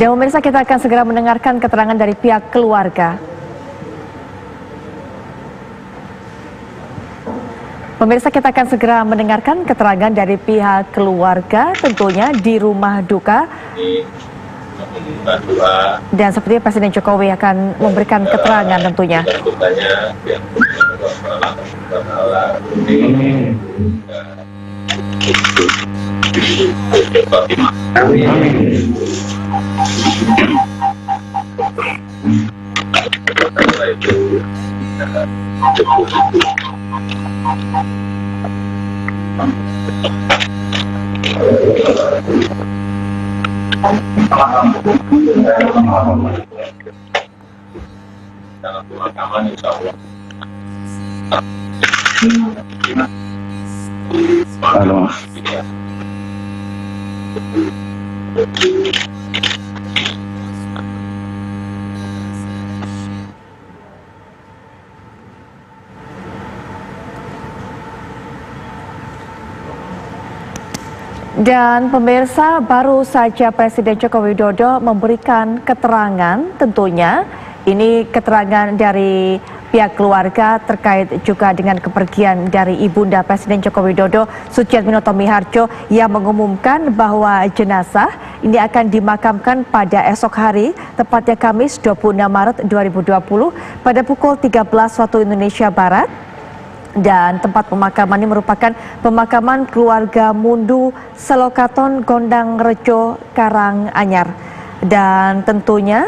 Dan pemirsa, kita akan segera mendengarkan keterangan dari pihak keluarga. Pemirsa, kita akan segera mendengarkan keterangan dari pihak keluarga, tentunya di rumah duka. Dan sepertinya Presiden Jokowi akan memberikan keterangan tentunya. Dalam pemakaman insya Allah. Halo. Dan pemirsa, baru saja Presiden Joko Widodo memberikan keterangan, tentunya ini keterangan dari pihak keluarga terkait juga dengan kepergian dari Ibunda Presiden Joko Widodo, Sujiatminoto Miharjo, yang mengumumkan bahwa jenazah ini akan dimakamkan pada esok hari, tepatnya Kamis 26 Maret 2020 pada pukul 13 waktu Indonesia Barat. Dan tempat pemakaman ini merupakan pemakaman keluarga Mundu Selokaton Gondang Rejo Karanganyar. Dan tentunya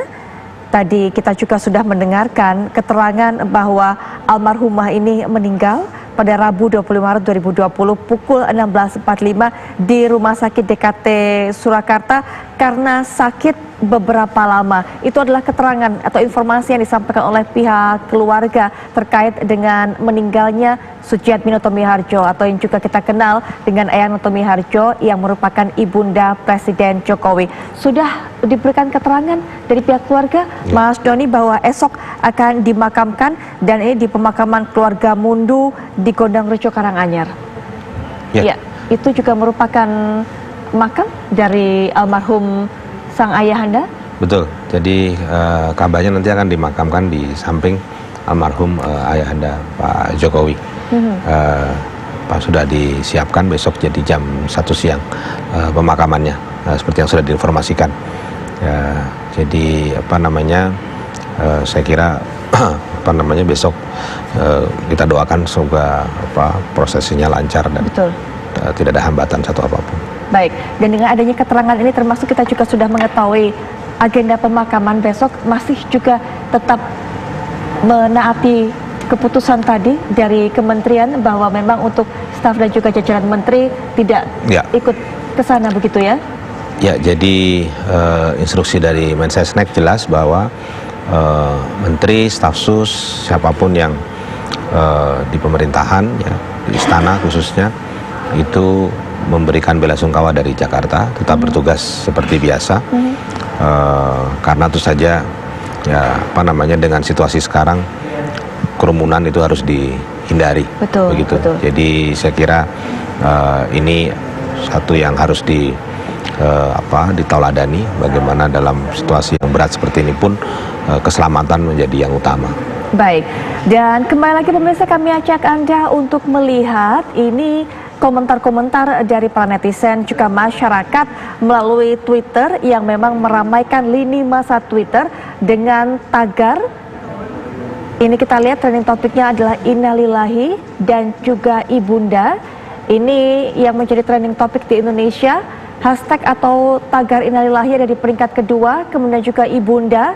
tadi kita juga sudah mendengarkan keterangan bahwa almarhumah ini meninggal pada Rabu 25 Maret 2020 pukul 16.45 di Rumah Sakit DKT Surakarta karena sakit beberapa lama. Itu adalah keterangan atau informasi yang disampaikan oleh pihak keluarga terkait dengan meninggalnya Sujiatminoto Miharjo atau yang juga kita kenal dengan Eyang Miharjo yang merupakan ibunda Presiden Jokowi. Sudah diberikan keterangan dari pihak keluarga, Mas Doni, bahwa esok akan dimakamkan dan ini di pemakaman keluarga Mundu di Gondang Rejo Karanganyar. Ya, itu juga merupakan makam dari almarhum sang ayahanda? Betul, jadi kabarnya nanti akan dimakamkan di samping almarhum ayahanda Pak Jokowi. Pak sudah disiapkan besok jadi jam 1 siang pemakamannya, seperti yang sudah diinformasikan. Jadi saya kira besok kita doakan semoga prosesnya lancar dan tidak ada hambatan satu apapun. Baik, dan dengan adanya keterangan ini termasuk kita juga sudah mengetahui agenda pemakaman besok masih juga tetap menaati keputusan tadi dari kementerian bahwa memang untuk staf dan juga jajaran menteri tidak ikut ke sana, begitu ya? Ya, jadi instruksi dari Mensesnek jelas bahwa menteri, staf sus, siapapun yang di pemerintahan, ya, di istana khususnya, itu memberikan belasungkawa dari Jakarta, tetap bertugas seperti biasa. Karena itu saja, ya dengan situasi sekarang kerumunan itu harus dihindari. Begitu. Jadi saya kira ini satu yang harus ditauladani, bagaimana dalam situasi yang berat seperti ini pun keselamatan menjadi yang utama. Baik, dan kembali lagi pemirsa, kami ajak Anda untuk melihat ini komentar-komentar dari para netizen juga masyarakat melalui Twitter yang memang meramaikan lini masa Twitter dengan tagar. Ini kita lihat trending topiknya adalah Innalillahi dan juga Ibunda. Ini yang menjadi trending topik di Indonesia. Hashtag atau tagar Innalillahi ada di peringkat kedua, kemudian juga Ibunda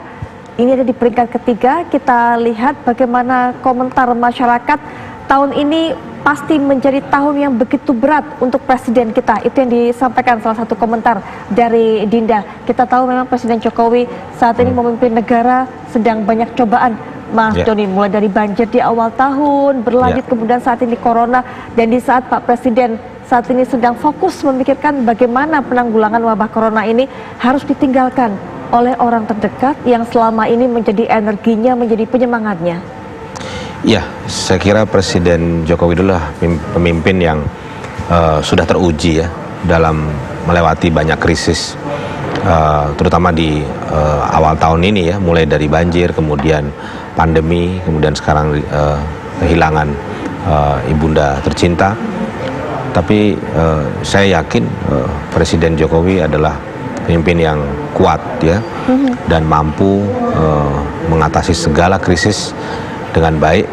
ini ada di peringkat ketiga. Kita lihat bagaimana komentar masyarakat. Tahun ini pasti menjadi tahun yang begitu berat untuk presiden kita. Itu yang disampaikan salah satu komentar dari Dinda. Kita tahu memang Presiden Jokowi saat ini memimpin negara sedang banyak cobaan, Mas Doni, mulai dari banjir di awal tahun, berlanjut kemudian saat ini corona, dan di saat Pak Presiden saat ini sedang fokus memikirkan bagaimana penanggulangan wabah corona ini harus ditinggalkan oleh orang terdekat yang selama ini menjadi energinya, menjadi penyemangatnya. Ya, saya kira Presiden Joko Widodo adalah pemimpin yang sudah teruji ya dalam melewati banyak krisis terutama di awal tahun ini ya, mulai dari banjir, kemudian pandemi, kemudian sekarang kehilangan ibunda tercinta. Tapi saya yakin Presiden Jokowi adalah pemimpin yang kuat ya, dan mampu mengatasi segala krisis dengan baik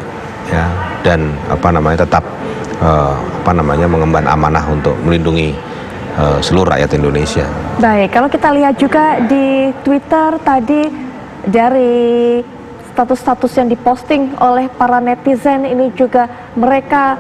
ya, dan tetap mengemban amanah untuk melindungi seluruh rakyat Indonesia. Baik, kalau kita lihat juga di Twitter tadi dari status-status yang diposting oleh para netizen ini juga mereka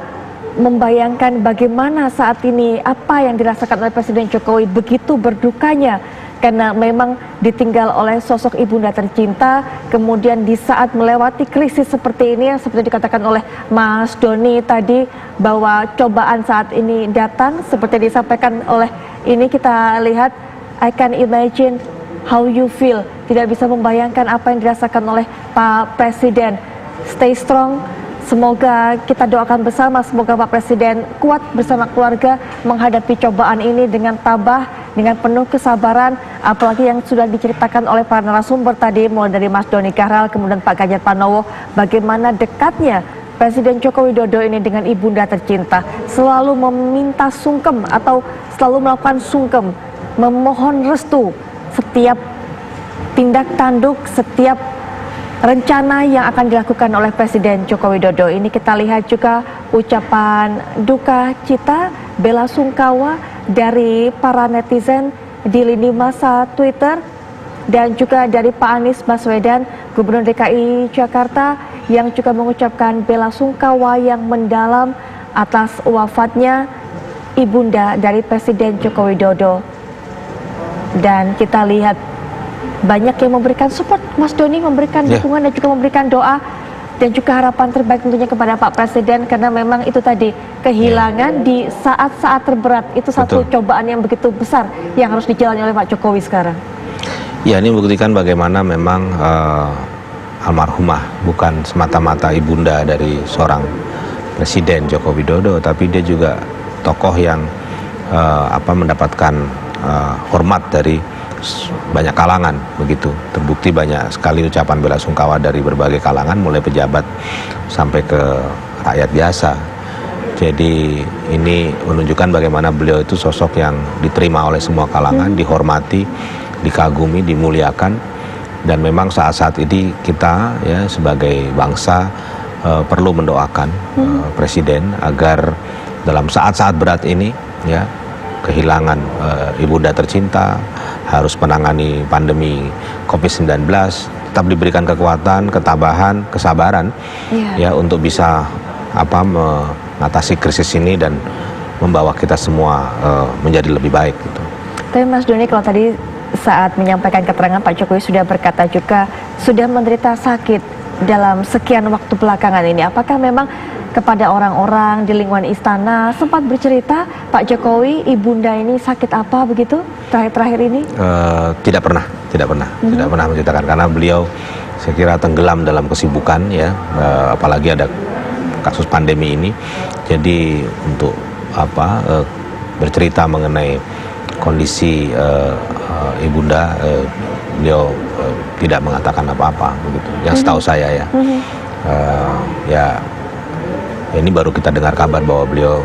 membayangkan bagaimana saat ini apa yang dirasakan oleh Presiden Jokowi, begitu berdukanya karena memang ditinggal oleh sosok ibunda tercinta, kemudian di saat melewati krisis seperti ini yang seperti dikatakan oleh Mas Doni tadi bahwa cobaan saat ini datang seperti disampaikan oleh ini, kita lihat I can imagine how you feel, tidak bisa membayangkan apa yang dirasakan oleh Pak Presiden. Stay strong. Semoga kita doakan bersama, semoga Pak Presiden kuat bersama keluarga menghadapi cobaan ini dengan tabah, dengan penuh kesabaran, apalagi yang sudah diceritakan oleh para narasumber tadi, mulai dari Mas Doni Gahral, kemudian Pak Ganjar Pranowo, bagaimana dekatnya Presiden Joko Widodo ini dengan ibunda tercinta, selalu meminta sungkem atau selalu melakukan sungkem, memohon restu setiap tindak tanduk, setiap rencana yang akan dilakukan oleh Presiden Joko Widodo. Ini kita lihat juga ucapan duka cita, bela sungkawa dari para netizen di lini masa Twitter dan juga dari Pak Anies Baswedan, Gubernur DKI Jakarta, yang juga mengucapkan bela sungkawa yang mendalam atas wafatnya ibunda dari Presiden Joko Widodo. Dan kita lihat banyak yang memberikan support, Mas Doni memberikan dukungan dan juga memberikan doa dan juga harapan terbaik tentunya kepada Pak Presiden, karena memang itu tadi kehilangan di saat-saat terberat itu satu cobaan yang begitu besar yang harus dijalani oleh Pak Jokowi sekarang. Ya, ini membuktikan bagaimana memang almarhumah bukan semata-mata ibunda dari seorang Presiden Joko Widodo, tapi dia juga tokoh yang mendapatkan hormat dari banyak kalangan, begitu. Terbukti banyak sekali ucapan bela sungkawa dari berbagai kalangan, mulai pejabat sampai ke rakyat biasa. Jadi ini menunjukkan bagaimana beliau itu sosok yang diterima oleh semua kalangan, dihormati, dikagumi, dimuliakan. Dan memang saat-saat ini kita ya sebagai bangsa perlu mendoakan Presiden agar dalam saat-saat berat ini ya, kehilangan ibunda tercinta, harus menangani pandemi COVID-19, tetap diberikan kekuatan, ketabahan, kesabaran ya untuk bisa mengatasi krisis ini dan membawa kita semua menjadi lebih baik gitu. Tapi Mas Doni, kalau tadi saat menyampaikan keterangan Pak Jokowi sudah berkata juga sudah menderita sakit dalam sekian waktu belakangan ini, apakah memang kepada orang-orang di lingkungan istana sempat bercerita Pak Jokowi ibunda ini sakit apa begitu terakhir-terakhir ini? Tidak pernah menceritakan, karena beliau saya kira tenggelam dalam kesibukan ya, apalagi ada kasus pandemi ini. Jadi untuk bercerita mengenai kondisi ibunda, beliau tidak mengatakan apa-apa begitu. Yang setahu saya ya, ini baru kita dengar kabar bahwa beliau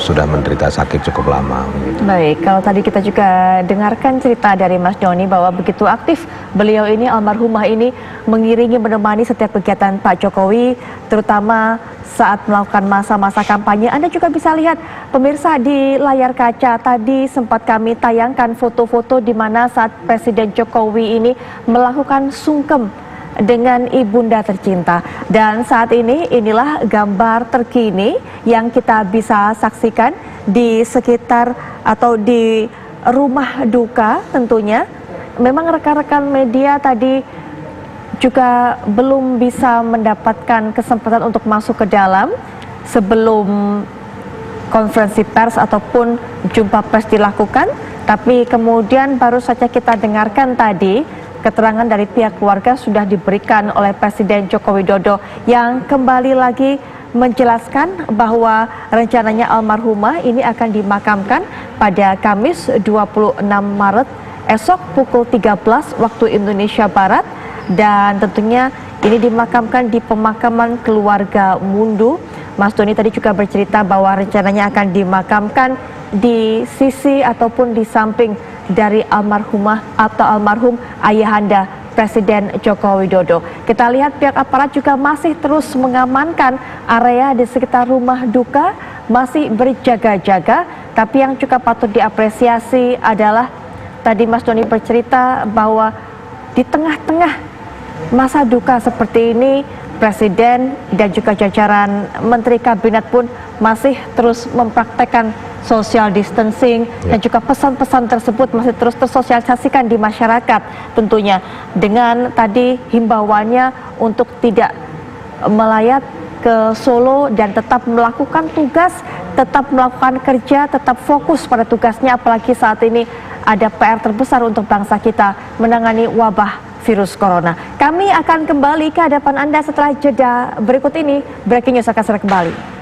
sudah menderita sakit cukup lama. Begitu. Baik, kalau tadi kita juga dengarkan cerita dari Mas Doni bahwa begitu aktif beliau ini, almarhumah ini mengiringi, menemani setiap kegiatan Pak Jokowi, terutama saat melakukan masa-masa kampanye. Anda juga bisa lihat pemirsa di layar kaca tadi sempat kami tayangkan foto-foto di mana saat Presiden Jokowi ini melakukan sungkem dengan ibunda tercinta. Dan saat ini inilah gambar terkini yang kita bisa saksikan di sekitar atau di rumah duka tentunya. Memang rekan-rekan media tadi juga belum bisa mendapatkan kesempatan untuk masuk ke dalam sebelum konferensi pers ataupun jumpa pers dilakukan, tapi kemudian baru saja kita dengarkan tadi keterangan dari pihak keluarga sudah diberikan oleh Presiden Joko Widodo yang kembali lagi menjelaskan bahwa rencananya almarhumah ini akan dimakamkan pada Kamis 26 Maret esok pukul 13 waktu Indonesia Barat, dan tentunya ini dimakamkan di pemakaman keluarga Mundu. Mas Doni tadi juga bercerita bahwa rencananya akan dimakamkan di sisi ataupun di samping dari almarhumah atau almarhum ayahanda Presiden Joko Widodo. Kita lihat pihak aparat juga masih terus mengamankan area di sekitar rumah duka, masih berjaga-jaga. Tapi yang juga patut diapresiasi adalah tadi Mas Doni bercerita bahwa di tengah-tengah masa duka seperti ini, Presiden dan juga jajaran Menteri Kabinet pun masih terus mempraktekkan social distancing, dan juga pesan-pesan tersebut masih terus tersosialisasikan di masyarakat, tentunya dengan tadi himbauannya untuk tidak melayat ke Solo dan tetap melakukan tugas, tetap melakukan kerja, tetap fokus pada tugasnya, apalagi saat ini ada PR terbesar untuk bangsa kita, menangani wabah virus corona. Kami akan kembali ke hadapan Anda setelah jeda berikut ini. Breaking News akan segera kembali.